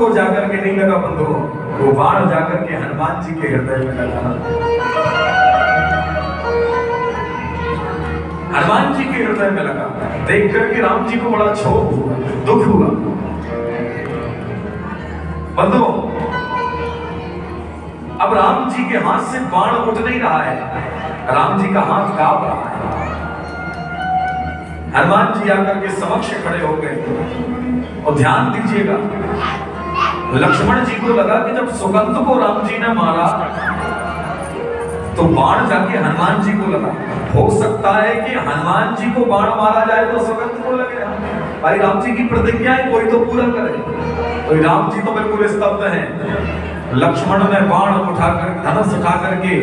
को जाकर के नहीं लगा बंधुओं, वो बाण जाकर के हनुमान जी के हृदय में लगा। हनुमान जी के हृदय में लगा। देख करके राम जी को बड़ा क्षोभ हुआ, दुख हुआ। बंधुओं, अब राम जी के हाथ से बाण उठ नहीं रहा है, राम जी का हाथ कांप रहा है। हनुमान जी आकर के समक्ष खड़े हो गए। और ध्यान दीजिएगा, लक्ष्मण जी को लगा कि जब सुगंध को राम जी ने मारा तो बाण जाके हनुमान जी को लगा। हो सकता है कि हनुमान जी को बाण मारा जाए तो सुगंध को लगे। भाई राम जी की प्रतिज्ञा है, कोई तो पूरा करे। तो राम जी तो बिल्कुल स्तब्ध हैं। लक्ष्मण ने बाण उठाकर, धनुष उठा करके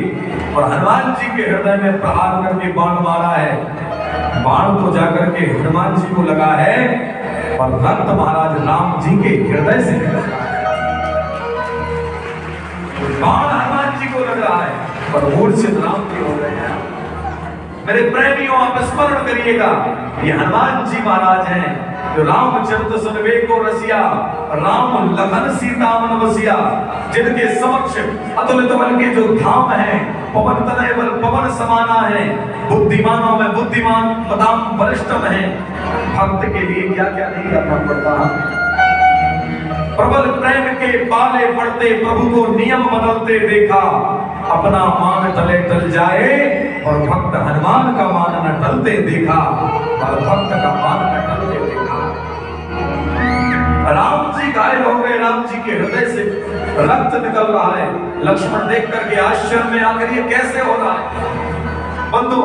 और हनुमान जी के हृदय में प्रहार करके बाण मारा है। बाण तो जाकर के हनुमान जी को लगा है, और रक्त महाराज राम जी के हृदय से निकला। बाण हनुमान जी को लग रहा है, पर मूर्छित राम जी हो गए हैं। मेरे प्रेमियों, आप स्मरण करिएगा, ये हनुमान जी महाराज हैं जो रामचंद्र सुनबे को रसिया, राम लखन सीता मन बसिया, जिनके समक्ष अतुलित बल के जो धाम है, पवन तनय बल पवन समाना है, बुद्धिमानों में बुद्धिमान बदाम वरिष्ठम है। भक्त के लिए क्या क्या नहीं करना पड़ता। प्रबल प्रेम के पाले पड़ते प्रभु को नियम बदलते देखा, अपना मान तले टल जाए और भक्त हनुमान का मान न टलते देखा, और भक्त का मान न टलते देखा। राम जी घायल हो गए, राम जी के हृदय से रक्त निकल रहा है। लक्ष्मण देख करके आश्चर्य में आकर ये कैसे हो रहा है। बंधु,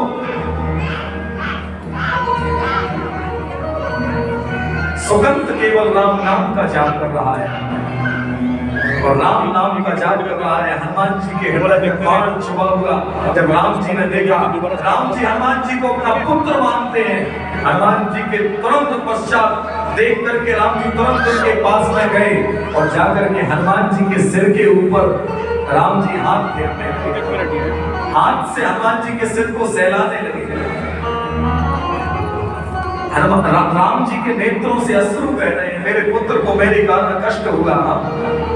सुगंध केवल राम नाम का जाप कर रहा है, और राम नाम का जाप कर रहा है। हनुमान जी के हृदय में बाण छुपा हुआ। जब राम जी ने देखा, राम जी हनुमान जी को अपना पुत्र मानते हैं। हनुमान जी के तुरंत पश्चात देख करके राम जी तुरंत उनके पास में गए और जाकर के हनुमान जी के सिर के ऊपर राम जी हाथ फेरने लगे। हाथ से हनुमान जी के सिर को सहलाने लगे। राम जी के नेत्रों से अश्रु बह रहे हैं, मेरे पुत्र को मेरे कारण कष्ट हुआ।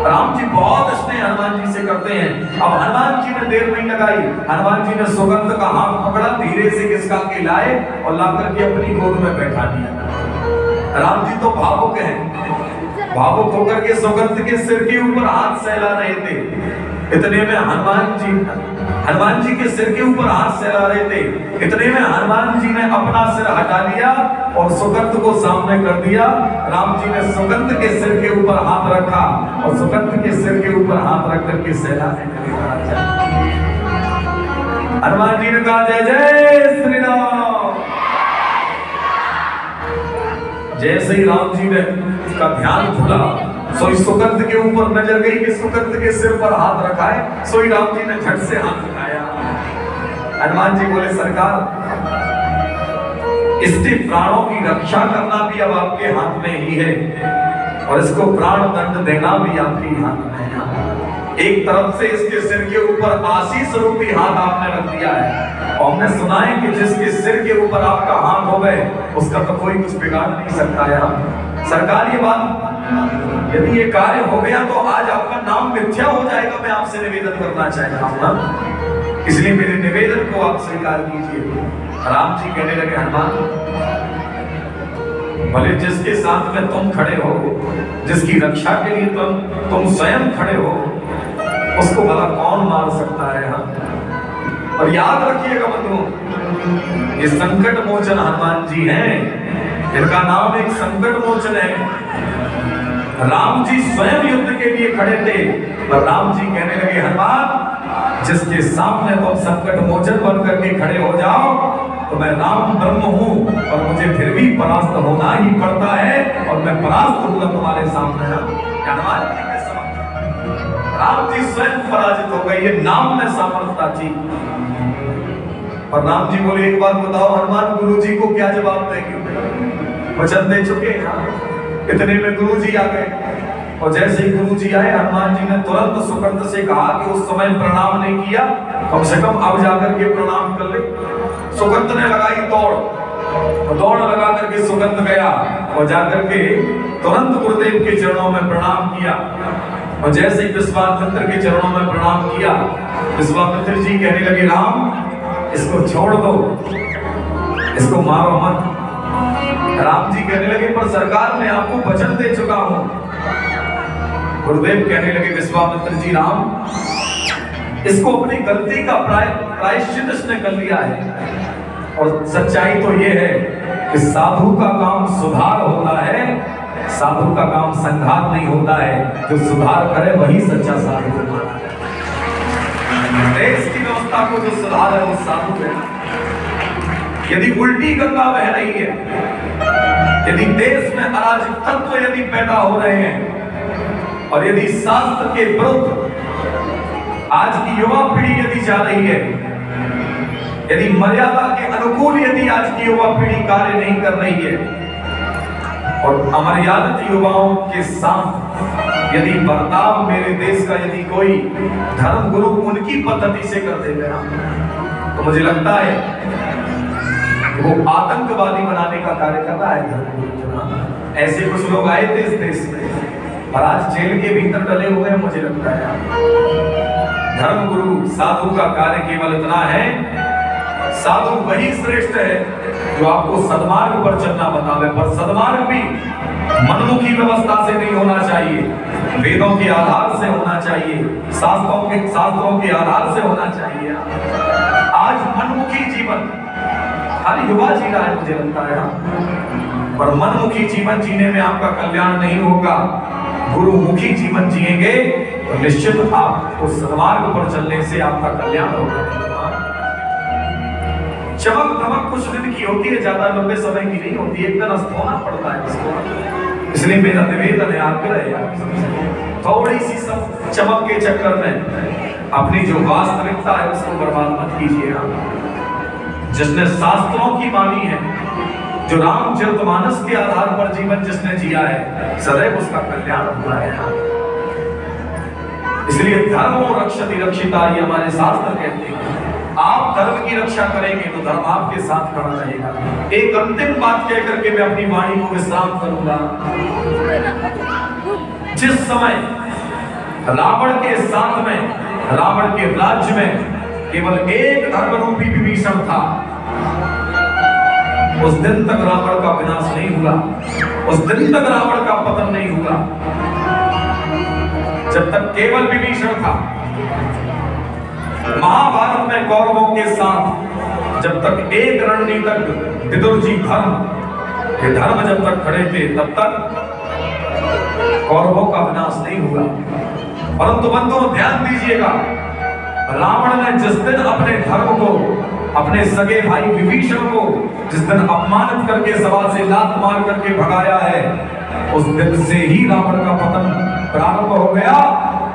राम जी बहुत स्नेह हनुमान जी से करते हैं। अब हनुमान जी ने देर नहीं लगाई, हनुमान जी ने सुगंध का हाथ पकड़ा, धीरे से खिसका के लाए और ला करके अपनी गोद में बैठा दिया। राम जी तो भावुक हैं, भावुक होकर के सुगंध के सिर के ऊपर हाथ सहला रहे थे। इतने में हनुमान जी के सिर के ऊपर हाथ सहला रहे थे। इतने में हनुमान जी ने अपना सिर हटा लिया और सुगंध को सामने कर दिया। राम जी ने सुगंध के सिर के ऊपर हाथ रखा और सुगंध के सिर के ऊपर हाथ रख करके सहलाने लगे। हनुमान जी ने कहा, जय जय श्री राम। जैसे ही राम जी ने का ध्यान खुला, सोई सुगंध के ऊपर नजर गई कि सुगंध के सिर पर हाथ रखा है। सोई राम जी ने झट से हाथ उठाया। हनुमान जी बोले, सरकार, इसके प्राणों की रक्षा करना भी अब आपके हाथ में ही है, और इसको प्राण दंड देना भी आपके हाथ में है। एक तरफ से इसके सिर के ऊपर आशीष रूपी हाथ आपने रख दिया है, और हमने सुना है कि जिसके सिर के ऊपर आपका हाथ हो गए उसका तो कोई कुछ बिगाड़ नहीं सकता है। सरकार, ये बात यदि ये कार्य हो गया तो आज आपका नाम मिथ्या हो जाएगा। मैं आपसे निवेदन करना चाहता हूँ ना, इसलिए मेरे निवेदन को आप स्वीकार कीजिए। राम जी कहने लगे, हनुमान, भले जिसके साथ में तुम खड़े हो, जिसकी रक्षा के लिए तुम स्वयं खड़े हो, उसको भला कौन मार सकता है। और याद रखिएगा बंधुओं, ये संकट मोचन हनुमान जी हैं, इनका नाम एक संकट मोचन है। राम जी स्वयं युद्ध के लिए खड़े थे, पर राम जी कहने लगे, हनुमान, जिसके सामने तुम संकट मोचन बन करके खड़े हो जाओ तो मैं राम ब्रह्म हूं, और मुझे फिर भी परास्त होना ही पड़ता है, और मैं परास्त हुआ तुम्हारे सामने। हनुमान जी के समक्ष राम जी स्वयं पराजित हो गए। ये नाम में सामर्थ्य थी। और राम जी बोले, एक बात बताओ हनुमान, गुरु जी को क्या जवाब देंगे? वचन दे चुके हैं। इतने में गुरु जी आ गए, और जैसे ही गुरु जी आए, हनुमान जी ने तुरंत सुगंध से कहा कि उस समय प्रणाम नहीं किया, कम से कम अब जाकर के प्रणाम कर ले। सुगंध ने लगाई दौड़, दौड़ लगा करके सुगंध गया और जाकर के तुरंत गुरुदेव के चरणों में प्रणाम किया। और जैसे ही विश्वामित्र के चरणों में प्रणाम किया, विश्वामित्र जी कहने लगे, राम इसको छोड़ दो, इसको मारो मत। राम जी कहने लगे, पर सरकार मैं आपको वचन दे चुका हूं। गुरुदेव कहने लगे, विश्वामित्र जी, राम इसको अपनी गलती का प्रायश्चित इसने कर लिया है। और सच्चाई तो ये है कि साधु का काम सुधार होता है, साधु का काम संघार नहीं होता है। जो सुधार करे वही सच्चा साधु होता है। देश की व्यवस्था को जो सुधार है वो साधु है। यदि उल्टी गंगा बह रही है, यदि देश में अराजक तत्व यदि पैदा हो रहे हैं और यदि शास्त्र के विरुद्ध आज की युवा पीढ़ी यदि जा रही है, यदि मर्यादा के अनुकूल यदि आज की युवा पीढ़ी कार्य नहीं कर रही है और अमर्यादित युवाओं के साथ यदि बर्ताव मेरे देश का यदि कोई धर्म गुरु उनकी पद्धति से कर देगा, तो मुझे लगता है कि वो आतंकवादी बनाने का कार्य कर रहा है। ऐसे कुछ लोग आए थे इस देश में और आज जेल के भीतर डले हुए हैं। मुझे लगता है धर्म गुरु साधु का कार्य केवल इतना है, साधु वही श्रेष्ठ है जो आपको सद्मार्ग पर चलना बतावे। पर सद्मार्ग भी मनमुखी व्यवस्था से नहीं होना चाहिए, वेदों के आधार से होना चाहिए, शास्त्रों के आधार से होना चाहिए। आज मनमुखी जीवन हर युवा जी रहा है, मुझे लगता है, पर मनमुखी जीवन जीने में आपका कल्याण नहीं होगा। गुरुमुखी जीवन जिएंगे तो निश्चित आपको सद्मार्ग पर चलने से आपका कल्याण होगा। चमक धमक कुछ दिन की होती है, ज्यादा लंबे समय की नहीं होती, एक दिन अस्तोना पड़ता है इसको। इसलिए मेरा निवेदन है, आग्रह है, थोड़ी सी सब चमक के चक्कर में अपनी जो वास्तविकता है उसको बर्बाद मत कीजिएगा। जिसने शास्त्रों की मानी है, जो रामचरितमानस के आधार पर जीवन जिसने जिया है, सदैव उसका कल्याण हुआ है। इसलिए धर्मो रक्षति रक्षिता, ये हमारे शास्त्र कहते हैं। आप धर्म की रक्षा करेंगे तो धर्म आपके साथ खड़ा रहेगा। एक अंतिम बात कह करके मैं अपनी वाणी को विश्राम करूंगा। जिस समय रावण के साथ में, रावण के राज्य में केवल एक धर्म रूपी विभीषण था, उस दिन तक रावण का विनाश नहीं हुआ, उस दिन तक रावण का पतन नहीं हुआ, जब तक केवल विभीषण था। महाभारत में कौरवों के साथ जब तक एक रणनीतिज्ञ विदुर जी धर्म जब तक खड़े थे, तब तक कौरवों का विनाश नहीं हुआ। परंतु बंधुओं ध्यान दीजिएगा, रावण ने जिस दिन अपने धर्म को, अपने सगे भाई विभीषण को जिस दिन अपमानित करके सभा से लात मार करके भगाया है, उस दिन से ही रावण का पतन प्रारंभ हो गया।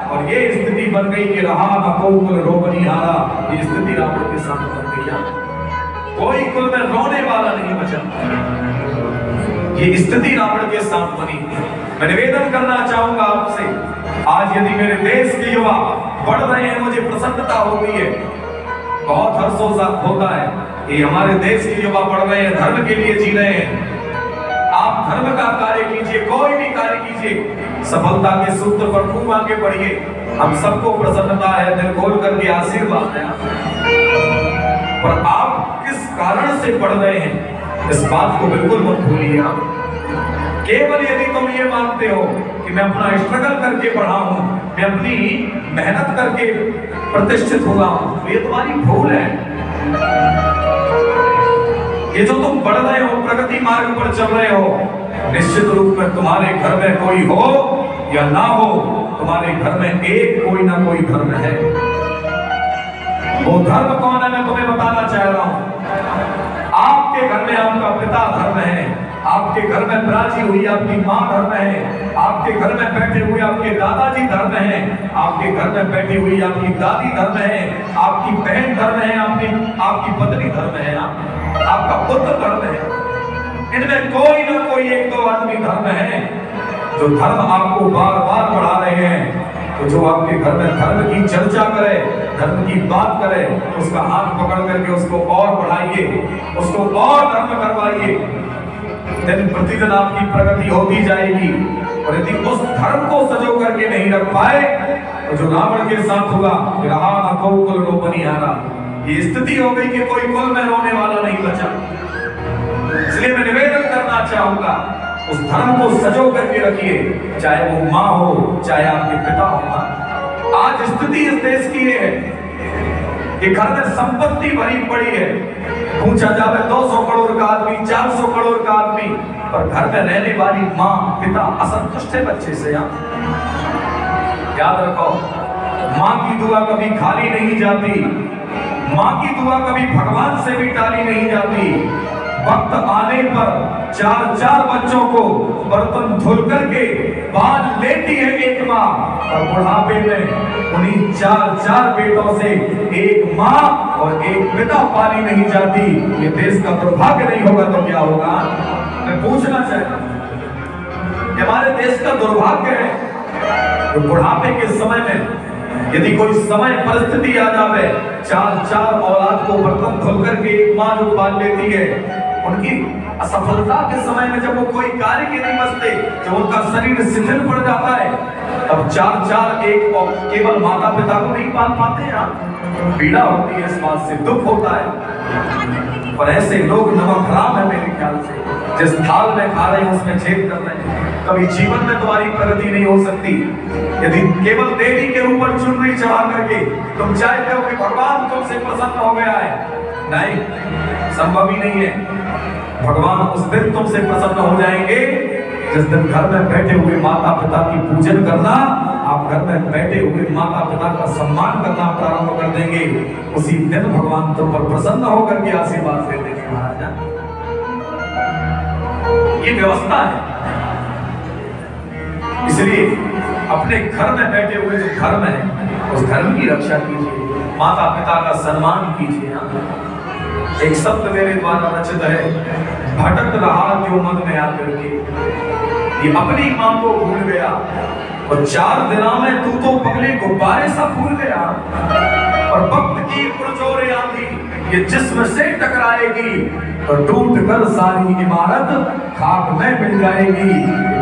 और ये स्थिति बन गई कि रहा न कुल रोपनी हारा, ये स्थिति रावण के साथ बन गई। कोई कुल में रोने वाला नहीं बचा, ये स्थिति रावण के साथ बनी। मैं निवेदन करना चाहूंगा आपसे, आज यदि मेरे देश के युवा बढ़ रहे हैं, मुझे प्रसन्नता होती है, बहुत हर्ष होता है कि हमारे देश के युवा बढ़ रहे हैं, धर्म के लिए जी रहे हैं। आप धर्म का कार्य कीजिए, कोई भी कार्य कीजिए, सफलता के सूत्र पर खूब आगे बढ़िए। हम सबको प्रसन्नता है, दिल खोल करके आशीर्वाद है। पर आप किस कारण से पढ़ रहे हैं, इस बात को बिल्कुल मत भूलिए। केवल यदि तुम ये मानते हो कि मैं अपना स्ट्रगल करके पढ़ा हूं, मैं अपनी मेहनत करके प्रतिष्ठित हुआ हूं, तो ये तुम्हारी भूल है। ये जो तुम बढ़ रहे हो, प्रगति मार्ग पर चल रहे हो, निश्चित रूप में तुम्हारे घर में कोई हो या ना हो, तुम्हारे घर में एक कोई ना कोई धर्म है। वो धर्म कौन है मैं तुम्हें बताना चाह रहा हूं। आपके घर में आपका पिता धर्म है, आपके घर में विराजी हुई आपकी माँ धर्म है, आपके घर में बैठे हुए आपके दादाजी धर्म है, आपके घर में बैठी हुई आपकी दादी धर्म है, आपकी बहन धर्म है, आपकी पत्नी धर्म है, आपका पुत्र धर्म है। इनमें कोई ना कोई एक दो आदमी धर्म है जो धर्म आपको बार बार बढ़ा रहे हैं। तो जो आपके घर में धर्म की चर्चा करे, धर्म की बात करे, उसका हाथ पकड़ करके उसको और बढ़ाइए, उसको और धर्म करवाइए। दिन प्रतिदिन आपकी प्रगति होती जाएगी। और यदि उस धर्म को सजो करके नहीं रख पाए तो जो रावण के साथ हुआ, रहा न को कुल रो बनिहारा, ये स्थिति हो गई कि कोई कुल में रोने वाला नहीं बचा। इसलिए मैं निवेदन करना चाहूंगा, उस धर्म को सजो करके रखिए, चाहे वो माँ हो, चाहे आपके पिता हो। आज स्थिति इस देश की है कि घर में संपत्ति भरी पड़ी है, पूछा जावे 200 करोड़ का आदमी, 400 करोड़ का आदमी, पर घर में रहने वाली माँ पिता असंतुष्ट है बच्चे से। याद रखो, माँ की दुआ कभी खाली नहीं जाती, माँ की दुआ कभी भगवान से भी टाली नहीं जाती। वक्त आने पर 4-4 बच्चों को बर्तन धुल करके बाल लेती है एक माँ, और बुढ़ापे में उन्हीं 4-4 बेटों से एक माँ और एक पिता पाली नहीं जाती। ये देश का दुर्भाग्य नहीं होगा तो क्या होगा? मैं पूछना चाहता हूं, हमारे देश का दुर्भाग्य है तो बुढ़ापे के समय में यदि कोई समय परिस्थिति आ जावे, 4-4 औलाद को बर्तन धुल करके एक माँ जो पाल लेती है, उनकी असफलता के समय में जब वो कोई कार्य के नहीं बचते, जब उनका शरीर शिथिल पड़ जाता है, तब 4-4 एक और केवल माता पिता को नहीं पाल पाते हैं। पीड़ा होती है, इस बात से दुख होता है। और ऐसे लोग नमक हराम है मेरे ख्याल से, जिस थाल में खा रहे हैं उसमें छेद कर रहे हैं। कभी जीवन में तुम्हारी प्रगति नहीं हो सकती यदि केवल देवी के ऊपर चुनरी चढ़ा करके तुम चाहते हो कि भगवान तुमसे प्रसन्न हो गया है। नहीं, संभव ही नहीं है। भगवान उस दिन तुमसे प्रसन्न हो जाएंगे जिस दिन घर में बैठे हुए माता पिता की पूजन करना, आप घर में बैठे हुए माता पिता का सम्मान करना प्रारंभ कर देंगे। उसी दिन भगवान तुम पर प्रसन्न होकर के आशीर्वाद दे देंगे। महाराज, ये व्यवस्था है। इसलिए अपने घर में बैठे हुए जो धर्म है, उस धर्म की रक्षा कीजिए, माता पिता का सम्मान कीजिए। एक शब्द मेरे द्वारा रचित है, भटक रहा जो मन में आकर के, ये अपनी मां को भूल गया और 4 दिनों में तू तो पगले गुब्बारे सा फूल गया। और वक्त की पुरजोर आंधी ये जिस्म से टकराएगी तो टूट कर सारी इमारत खाक में मिल जाएगी,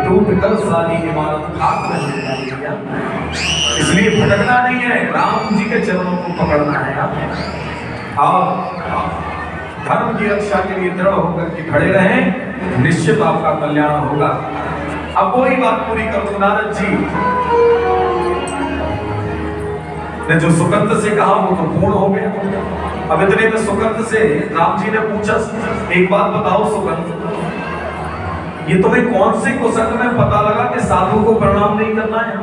टूट कर सारी इमारत खाक में मिल जाएगी। इसलिए भटकना नहीं है, राम जी के चरणों को पकड़ना है। और धर्म की रक्षा के लिए दृढ़ होकर के खड़े रहें, निश्चित आपका कल्याण होगा। अब वही बात पूरी कर दो, नारद जी ने जो सुकंत से कहा वो तो पूर्ण हो गया। अब इतने में सुकंत से राम जी ने पूछा, एक बात बताओ सुकंत, ये तुम्हें कौन से कुसंग में पता लगा कि साधु को प्रणाम नहीं करना है?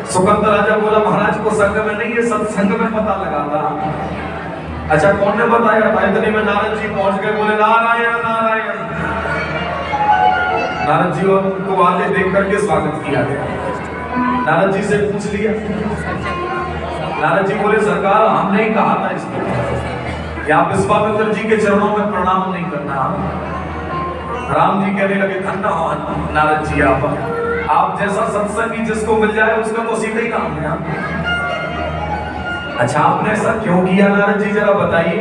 सुकंत राजा बोला, महाराज कुसंग में नहीं, ये सत्संग में पता लगा था। अच्छा, कौन ने बताया था? इतने में नारद जी पहुंच गए, बोले नारायण नारायण। नारद जी को आते देख करके स्वागत किया गया। नारद जी से पूछ लिया, नारद जी बोले, सरकार हमने ही कहा था इसको, या विश्वामित्र जी के चरणों में प्रणाम नहीं करना। राम जी कहने लगे, धन्य हो नारद जी, आप जैसा सत्संगी जिसको मिल जाए उसका तो सीधे ही काम है। अच्छा, आपने ऐसा क्यों किया नारद जी, जरा बताइए।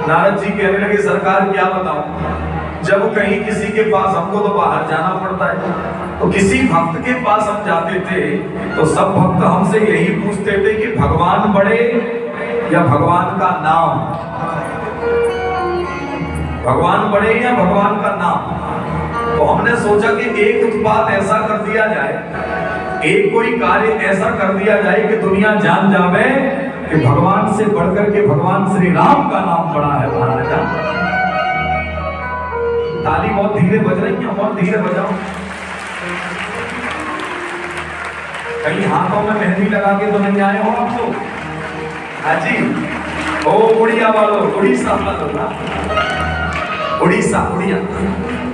नारद जी कहने लगे, सरकार क्या बताऊं, जब कहीं किसी के पास हमको तो बाहर जाना पड़ता है, तो किसी भक्त के पास हम जाते थे तो सब भक्त हमसे यही पूछते थे कि भगवान बड़े या भगवान का नाम, भगवान बड़े या भगवान का नाम। तो हमने सोचा कि एक उत्पाद ऐसा कर दिया जाए, एक कोई कार्य ऐसा कर दिया जाए कि दुनिया जान जावे कि भगवान से बढ़कर के भगवान श्री राम का नाम बड़ा है। महाराजा, ताली बहुत धीरे बज रही है, बहुत धीरे बजाओ। कहीं हाथों में मेहंदी लगा के तो नहीं आए हो आप लोग? हाँ जी, ओ उड़िया वालों, उड़ीसा वालों, उड़ीसा उड़िया,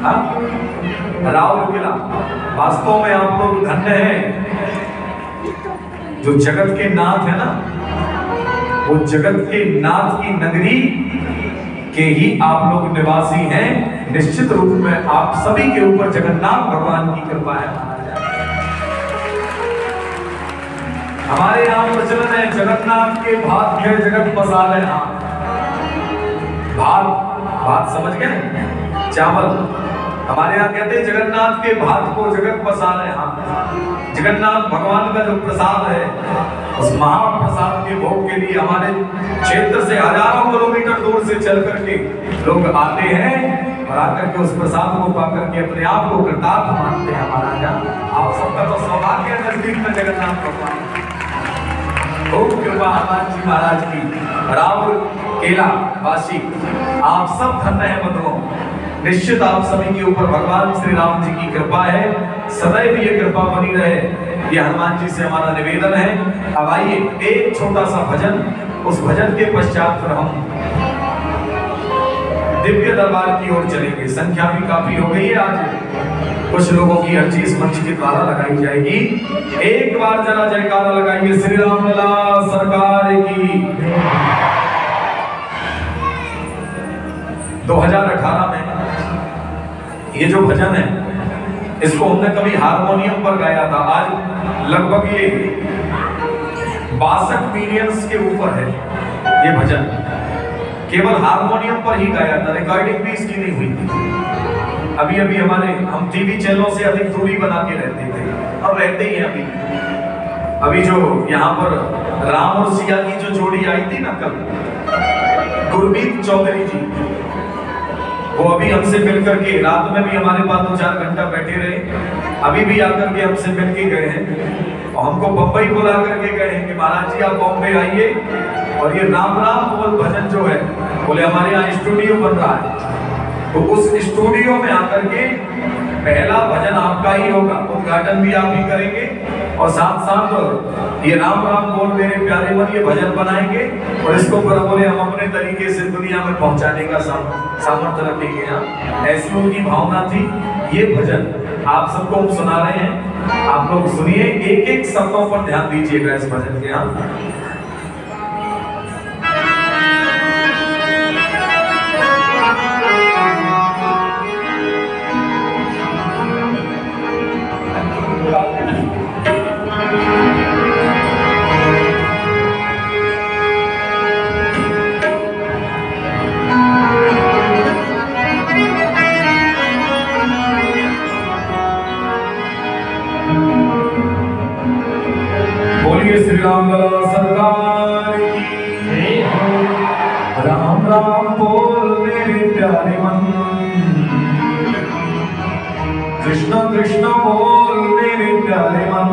हाँ राउरकेला, वास्तव में आप लोग धन्य हैं। जो जगत के नाथ है ना, वो जगत के नाथ की नगरी के ही आप लोग निवासी हैं। निश्चित रूप में आप सभी के ऊपर जगन्नाथ भगवान की कृपा है। हमारे यहाँ प्रचलन है जगन्नाथ के भात खे जगत मसाले। भात भात समझ गए, चावल। हमारे यहाँ कहते हैं जगन्नाथ के भात को जगत मसाले। जगन्नाथ भगवान का जो प्रसाद है, उस महाप्रसाद के भोग के लिए हमारे क्षेत्र से हजारों किलोमीटर दूर से चल करके लोग आते हैं और आकर के उस प्रसाद को पाकर के अपने आप को कृतार्थ मानते हैं। महाराजा आप सबका तो सौभाग्य है नजदीक में जगन्नाथ भगवान। खूब कृपा हनुमान जी महाराज की। राम केला वासी आप सब धन्य है बंधुओं। निश्चित आप सभी के ऊपर भगवान श्री राम जी की कृपा है, सदैव ये कृपा बनी रहे, ये हनुमान जी से हमारा निवेदन है। अब आइए एक छोटा सा भजन, उस भजन के पश्चात फिर हम दिव्य दरबार की ओर चलेंगे। संख्या भी काफी हो गई है, आज कुछ लोगों की अर्जी इस मंच के द्वारा लगाई जाएगी। एक बार जरा जयकारा लगाइए श्री राम लला सरकार की। 2018 में ये जो भजन है, इसको हमने कभी हारमोनियम पर गाया था। आज लगभग ये 62 मिलियंस के ऊपर है ये भजन, केवल हारमोनियम पर ही गाया था, रिकॉर्डिंग भी इसकी नहीं हुई थी। अभी अभी हम टीवी चैनलों से अधिक दूरी बना के रहते थे और रहते ही हैं अभी जो यहाँ पर राम और सिया की जो जोड़ी आई थी ना कल, गुरमीत चौधरी जी, वो अभी हमसे मिलकर के रात में भी हमारे पास 2-4 घंटा बैठे रहे। अभी भी आकर के हमसे मिल के गए हैं और हमको बम्बई बुला करके गए हैं कि महाराज जी आप बॉम्बे आइए और ये राम राम बोल भजन जो है, बोले हमारे यहाँ स्टूडियो बन रहा है, तो उस स्टूडियो में आकर के पहला भजन आपका ही होगा, उद्घाटन भी आप ही करेंगे और साथ साथ ये राम राम बोल मेरे प्यारे मन ये भजन बनाएंगे और इसको बोले हम अपने तरीके से दुनिया में पहुंचाने का सामर्थ्य रखेंगे। ऐसी उनकी भावना थी। ये भजन आप सबको हम सुना रहे हैं, आप लोग सुनिए, एक एक शब्दों पर ध्यान दीजिएगा इस भजन के। श्री राम लला सरकार की। राम राम बोल मेरे प्यारे मन, कृष्ण कृष्ण बोल मेरे प्यारे मन,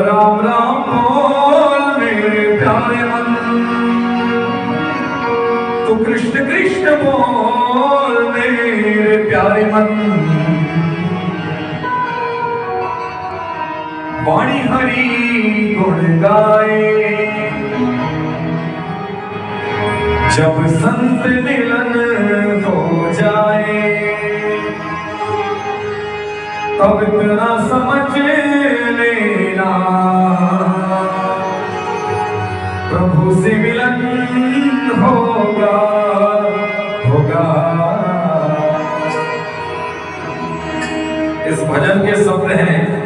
राम राम बोल मेरे प्यारे मन, तू कृष्ण कृष्ण बोल मेरे प्यारे मन। वाणी हरि गुण गाए जब संत मिलन हो जाए, तब इतना समझ लेना प्रभु से मिलन होगा होगा। इस भजन के शब्द हैं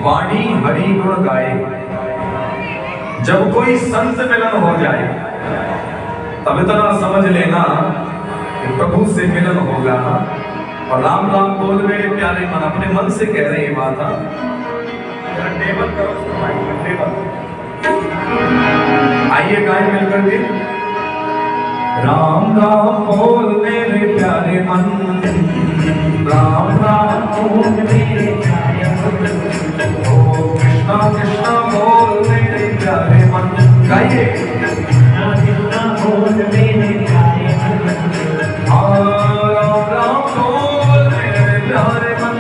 वाणी हरि गुण गाए, जब कोई संत मिलन हो जाए तब इतना समझ लेना कि प्रभु से मिलन होगा। और राम राम बोल मेरे प्यारे मन, अपने मन से कह रहे हैं बात। टेबल करो, टेबल आइए गाएं मिलकर के। राम राम बोल मेरे प्यारे मन, राम राम बोल मेरे प्यारे मन, ओ कृष्णा कृष्णा बोल मेरे प्यारे मन। गाइए कृष्णा कृष्णा बोल मेरे प्यारे मन, राम राम बोल मेरे प्यारे मन,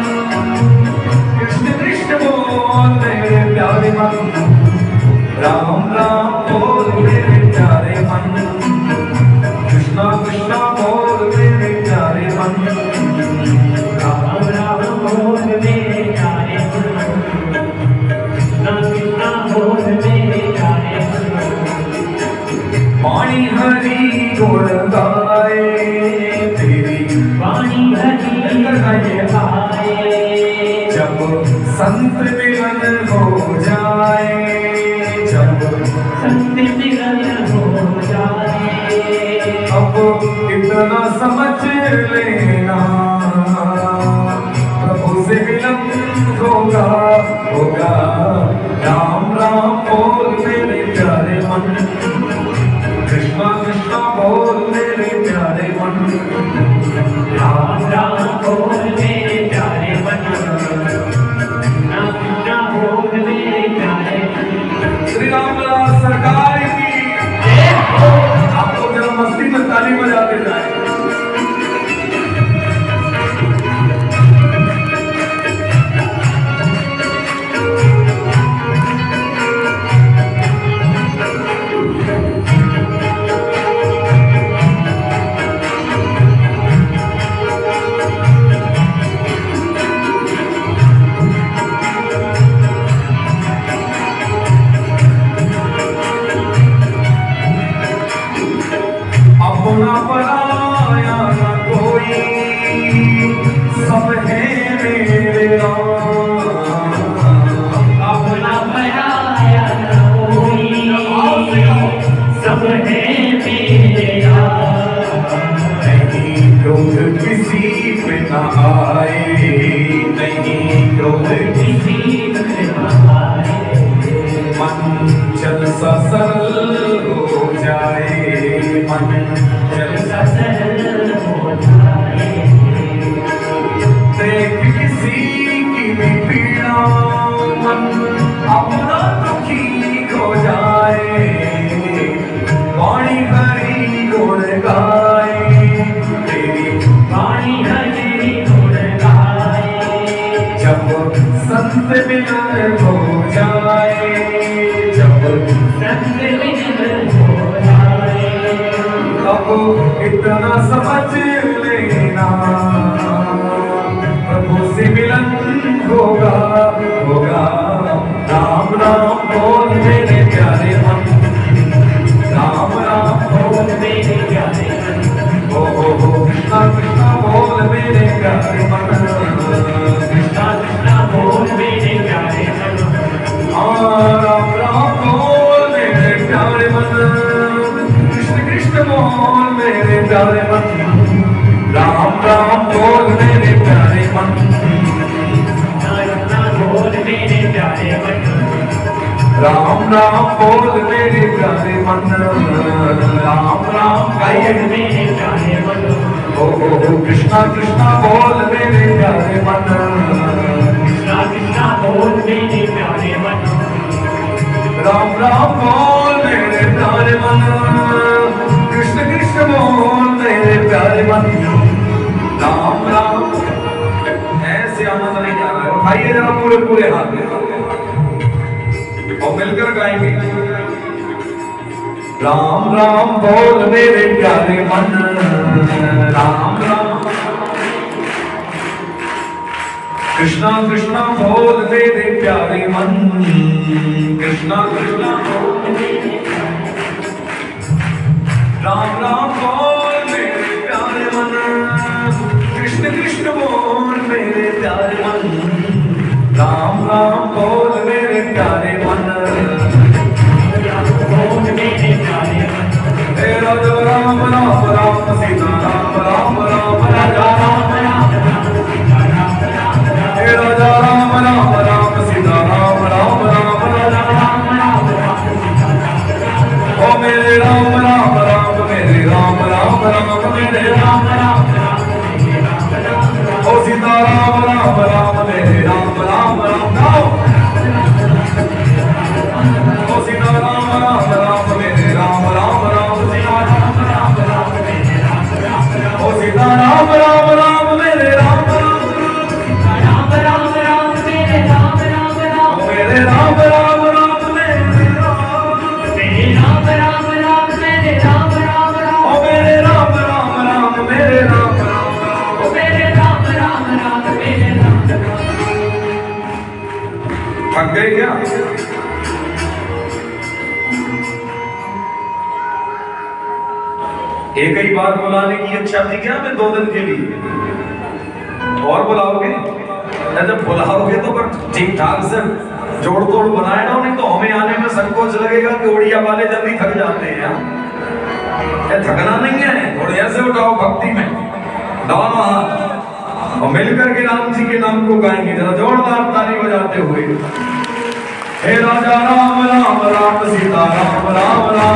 कृष्ण कृष्ण बोल मेरे प्यारे मन, राम राम बोल मेरे प्यारे मन, कृष्णा कृष्णा बोल मेरे प्यारे मन, राम राम बोल मेरे प्यारे मन, कृष्णा कृष्णा बोल मेरे प्यारे मन। वाणी हरि गुण गाए तेरी, वाणी हरि गुण गाए, जब संत मिलन संग मिलन हो जाए। अब इतना समझ लेना प्रभु से मिलन होगा होगा। राम राम बोल मेरे प्यारे मन, कृष्णा कृष्णा बोल मेरे प्यारे मन, राम राम बोल मेरे प्यारे मन, कृष्णा कृष्णा बोल मेरे प्यारे मन। श्री रामदास सरकार की आप लोग जरा मस्ती में ताली बजाते जाए। अपना पराया न कोई, सब है मेरे राम। अपना पराया न कोई, सब है मेरे राम। नहीं क्रोध किसी पे न आए, नहीं क्रोध किसी पे न आए। मन चल सा सरल हो जाए, मन चल सा सरल हो जाए। देख किसी की भी पीड़ा, मन अपना दुखी हो जाए। वाणी हरि गुण गाए, तेरी वाणी हरि गुण गाए। जब संत मिलन हो जाए, जब संत मिलन हो जाए। अब इतना समझ लेना प्रभु से मिलन होगा होगा। राम राम बोल मेरे प्यारे मन, राम राम बोल मेरे प्यारे मन, हो कृष्णा कृष्णा बोल मेरे प्यारे मन, कृष्णा कृष्णा बोल मेरे प्यारे मन। राम राम बोल मेरे प्यारे मन, कृष्ण कृष्ण बोल मेरे प्यारे मन, राम राम बोल मेरे प्यारे मन, कृष्णा बोल मेरे प्यारे मन, राम राम बोल मेरे प्यारे मन, राम राम गाइए मेरे प्यारे मन। हो कृष्णा कृष्णा बोल मेरे प्यारे मन, कृष्णा कृष्णा बोल मेरे प्यारे मन, राम राम बोल मेरे प्यारे मन, कृष्ण कृष्ण बोल मेरे प्यारे मन, राम राम। ऐसे आनंद नहीं आ रहा है, उठाइए जरा पूरे पूरे हाथ में और मिलकर गाएंगे। राम राम बोल मेरे प्यारे मन, राम राम। कृष्णा कृष्णा बोल मेरे प्यारे मन, कृष्णा कृष्णा बोल मेरे प्यारे मन, राम राम बोल मेरे प्यारे मन, कृष्ण कृष्ण बोल मेरे प्यारे मन, राम राम बोल मेरे प्यारे मन, बोल मेरे प्यारे मन। तेरा जो राम राम राम सीता राम राम राम राजा राम राम राम सीता राम राम राम। तेरा जो राम राम राम सीता राम राम राम राजा राम राम राम सीता राम राम। ओ मेरे राम राम राम मेरे राम राम राम मेरे राम राम राम मेरे राम राम राम। ओ सीता राम राम राम मेरे राम राम राम गाओ। ओ सीता राम राम राम मेरे राम राम राम सीता राम राम राम मेरे राम राम राम। ओ सीता राम राम राम मेरे राम राम राम राम राम मेरे राम राम राम। मेरे राम राम राम मेरे राम मेरे राम राम राम मेरे राम राम राम। ओ मेरे राम राम राम मेरे राम राम राम ओ मेरे राम राम राम मेरे राम राम। थक गए क्या? एक ही बार बुलाने की इच्छा थी क्या मैं 2 दिन के लिए? और बुलाओगे? जब बुलाओगे तो फिर ठीक ठाक से जोड़ तोड़ बनाए ना, नहीं तो हमें आने में संकोच लगेगा कि उड़िया वाले जल्दी थक जाते हैं। थकना नहीं है, थोड़े ऐसे उठाओ भक्ति में, दोनों हाथ और मिलकर के राम जी के नाम को गाएंगे जरा जोरदार ताली बजाते हुए। हे राजा राम राम राम सीता राम राम राम